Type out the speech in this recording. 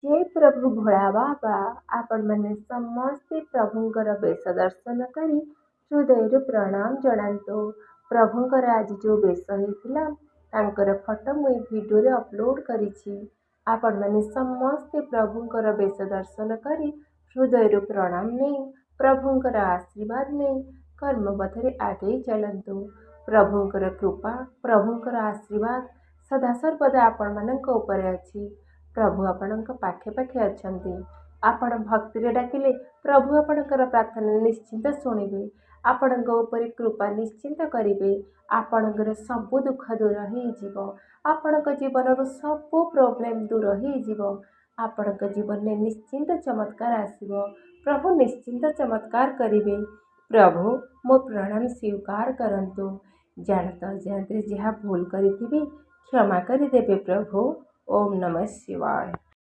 जय प्रभु भोला बाबा आपण मैंने समस्ते प्रभुंकर बेश दर्शन करी हृदय प्रणाम जनातु। प्रभुंकर आज जो बेश होता तांकर फोटो मुई वीडियो अपलोड करी। आपण मैंने समस्ते प्रभुंकर बेश दर्शन करी हृदय प्रणाम नहीं प्रभुंकर आशीर्वाद नहीं कर्मपथरे आगे चलतु। प्रभुंकर कृपा प्रभुंकर आशीर्वाद सदा सर्वदा आपण मानक उपरे अछि। प्रभु आपणक पाखे पाखे अछंती। आपण भक्ति डाकिले प्रभु आपणकर प्रार्थना निश्चिंत शुणिबे। आपणक उपरे कृपा निश्चिंत करिवे। आपणकर सबु दुख दूर हो जिवो। आपणक जीवन सबु प्रॉब्लम दूर हो जिवो। आपणक जीवन में निश्चिंत चमत्कार आसीबो। प्रभु निश्चिंत चमत्कार करिवे। प्रभु मो प्रणाम स्वीकार करंतु। जानता जानते जहाँ भूल करी क्षमा करी देवे प्रभु। ओम नमः शिवाय।